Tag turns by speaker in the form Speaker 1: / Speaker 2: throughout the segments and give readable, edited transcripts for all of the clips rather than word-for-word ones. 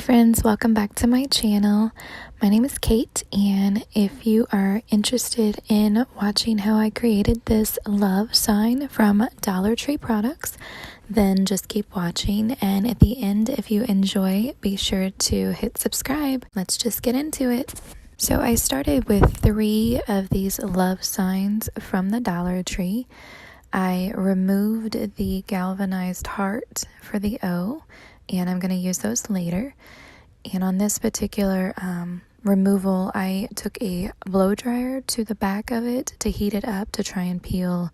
Speaker 1: friends, welcome back to my channel. My name is Kate, and if you are interested in watching how I created this love sign from Dollar Tree products, then just keep watching, and at the end, if you enjoy, be sure to hit subscribe. Let's just get into it. So I started with 3 of these love signs from the Dollar Tree. I removed the galvanized heart for the O, and I'm going to use those later. And on this particular removal, I took a blow dryer to the back of it to heat it up to try and peel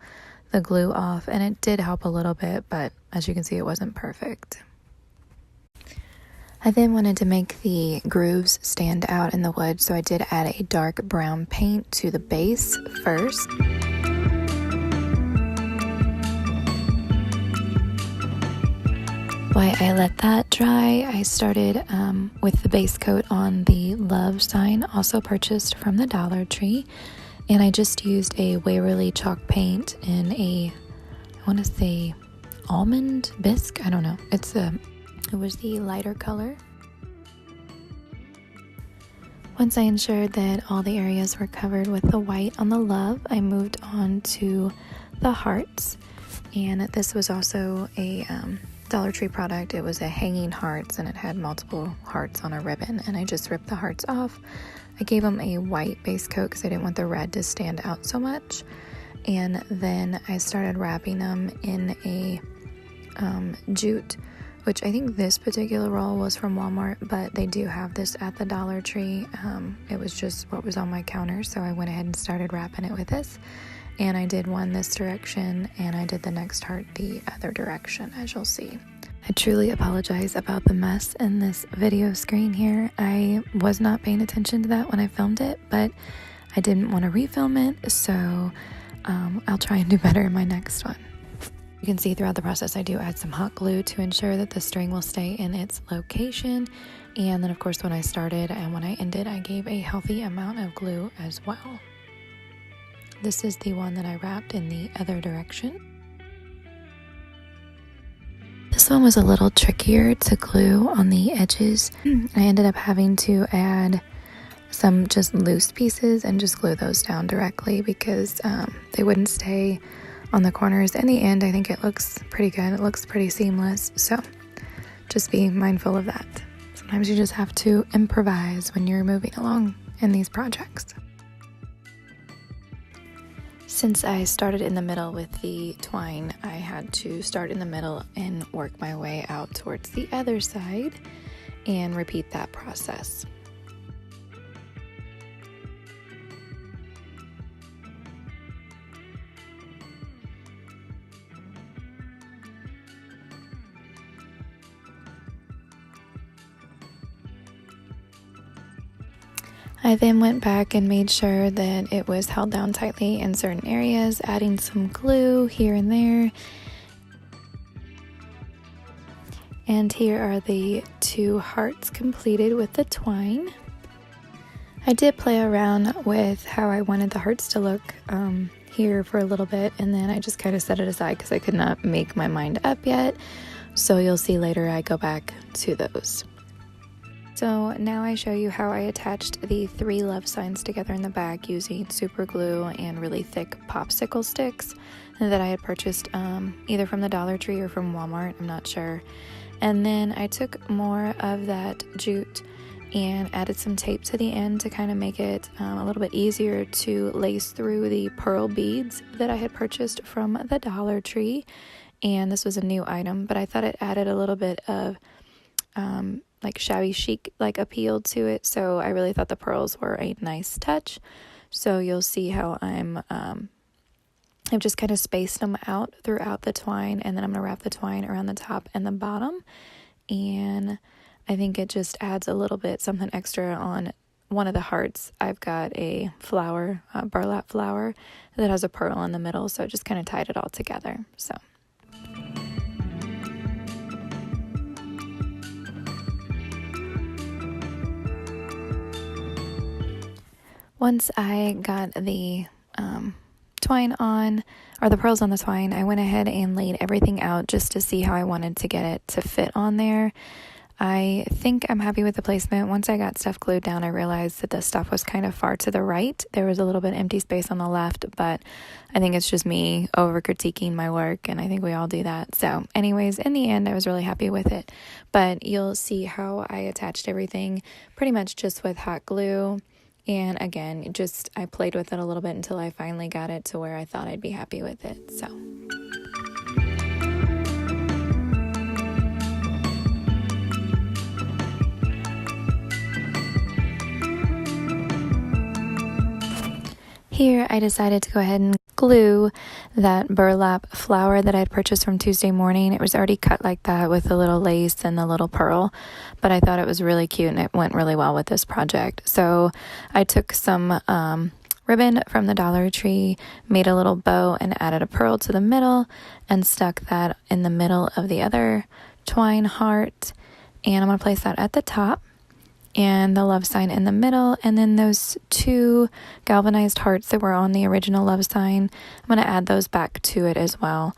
Speaker 1: the glue off, and it did help a little bit, but as you can see, it wasn't perfect. I then wanted to make the grooves stand out in the wood, so I did add a dark brown paint to the base first. While I let that dry, I started with the base coat on the love sign, also purchased from the Dollar Tree. And I just used a Waverly chalk paint in I want to say almond bisque. I don't know. It was the lighter color. Once I ensured that all the areas were covered with the white on the love, I moved on to the hearts. And this was also a Dollar Tree product. It was a hanging hearts, and it had multiple hearts on a ribbon, and I just ripped the hearts off. I gave them a white base coat because I didn't want the red to stand out so much, and then I started wrapping them in a jute, which I think this particular roll was from Walmart, but they do have this at the Dollar Tree. It was just what was on my counter, so I went ahead and started wrapping it with this. And I did one this direction, and I did the next heart the other direction, as you'll see. I truly apologize about the mess in this video screen here. I was not paying attention to that when I filmed it, but I didn't want to refilm it, so I'll try and do better in my next one. You can see throughout the process I do add some hot glue to ensure that the string will stay in its location. And then, of course, when I started and when I ended, I gave a healthy amount of glue as well. This is the one that I wrapped in the other direction. This one was a little trickier to glue on the edges. I ended up having to add some just loose pieces and just glue those down directly because they wouldn't stay on the corners. In the end, I think it looks pretty good. It looks pretty seamless, so just be mindful of that. Sometimes you just have to improvise when you're moving along in these projects. Since I started in the middle with the twine, I had to start in the middle and work my way out towards the other side and repeat that process. I then went back and made sure that it was held down tightly in certain areas, adding some glue here and there. And here are the 2 hearts completed with the twine. I did play around with how I wanted the hearts to look here for a little bit, and then I just kind of set it aside because I could not make my mind up yet. So you'll see later I go back to those. So now I show you how I attached the 3 love signs together in the back using super glue and really thick popsicle sticks that I had purchased either from the Dollar Tree or from Walmart, I'm not sure. And then I took more of that jute and added some tape to the end to kind of make it a little bit easier to lace through the pearl beads that I had purchased from the Dollar Tree. And this was a new item, but I thought it added a little bit of like shabby chic like appeal to it, so I really thought the pearls were a nice touch. So you'll see how I've just kind of spaced them out throughout the twine, and then I'm going to wrap the twine around the top and the bottom, and I think it just adds a little bit something extra on one of the hearts. I've got a flower, burlap flower that has a pearl in the middle, so I just kind of tied it all together. So once I got the twine on, or the pearls on the twine, I went ahead and laid everything out just to see how I wanted to get it to fit on there. I think I'm happy with the placement. Once I got stuff glued down, I realized that the stuff was kind of far to the right. There was a little bit empty space on the left, but I think it's just me over critiquing my work, and I think we all do that. So anyways, in the end, I was really happy with it. But you'll see how I attached everything pretty much just with hot glue. And again, just I played with it a little bit until I finally got it to where I thought I'd be happy with it. So here, I decided to go ahead and glue that burlap flower that I'd purchased from Tuesday Morning. It was already cut like that with the little lace and the little pearl, but I thought it was really cute and it went really well with this project. So I took some ribbon from the Dollar Tree, made a little bow and added a pearl to the middle and stuck that in the middle of the other twine heart. And I'm going to place that at the top and the love sign in the middle, and then those two galvanized hearts that were on the original love sign, I'm going to add those back to it as well.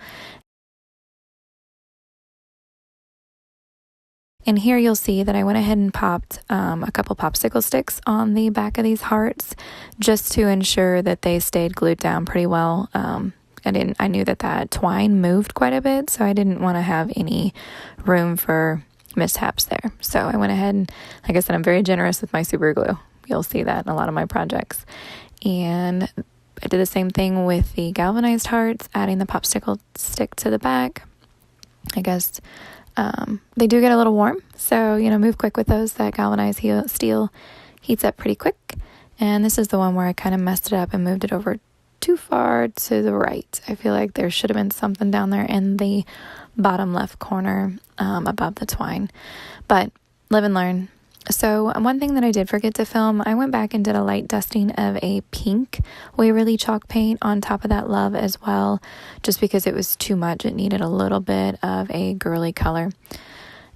Speaker 1: And here you'll see that I went ahead and popped a couple popsicle sticks on the back of these hearts just to ensure that they stayed glued down pretty well. I knew that twine moved quite a bit, so I didn't want to have any room for mishaps there. So I went ahead and, like I said, I'm very generous with my super glue. You'll see that in a lot of my projects. And I did the same thing with the galvanized hearts, adding the popsicle stick to the back. I guess they do get a little warm, so move quick with those. That galvanized steel heats up pretty quick. And this is the one where I kind of messed it up and moved it over too far to the right. I feel like there should have been something down there in the bottom left corner above the twine, but live and learn. So one thing that I did forget to film, I went back and did a light dusting of a pink Waverly chalk paint on top of that love as well, just because it was too much. It needed a little bit of a girly color.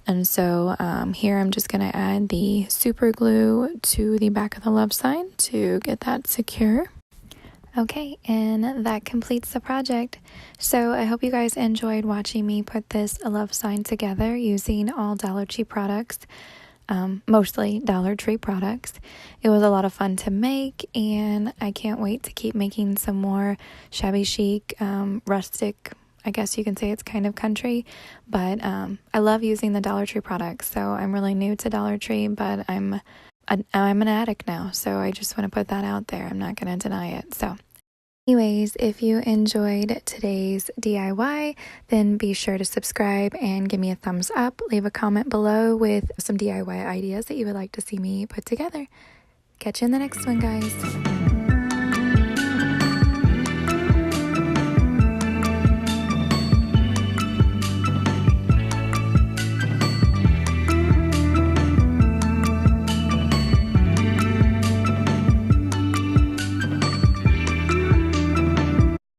Speaker 1: And so here I'm just going to add the super glue to the back of the love sign to get that secure. Okay, and that completes the project. So I hope you guys enjoyed watching me put this love sign together using all Dollar Tree products, mostly Dollar Tree products. It was a lot of fun to make, and I can't wait to keep making some more shabby chic, rustic. I guess you can say it's kind of country, but I love using the Dollar Tree products. So I'm really new to Dollar Tree, but I'm an addict now, so I just want to put that out there. I'm not going to deny it. So anyways, if you enjoyed today's DIY, then be sure to subscribe and give me a thumbs up. Leave a comment below with some DIY ideas that you would like to see me put together. Catch you in the next one, guys.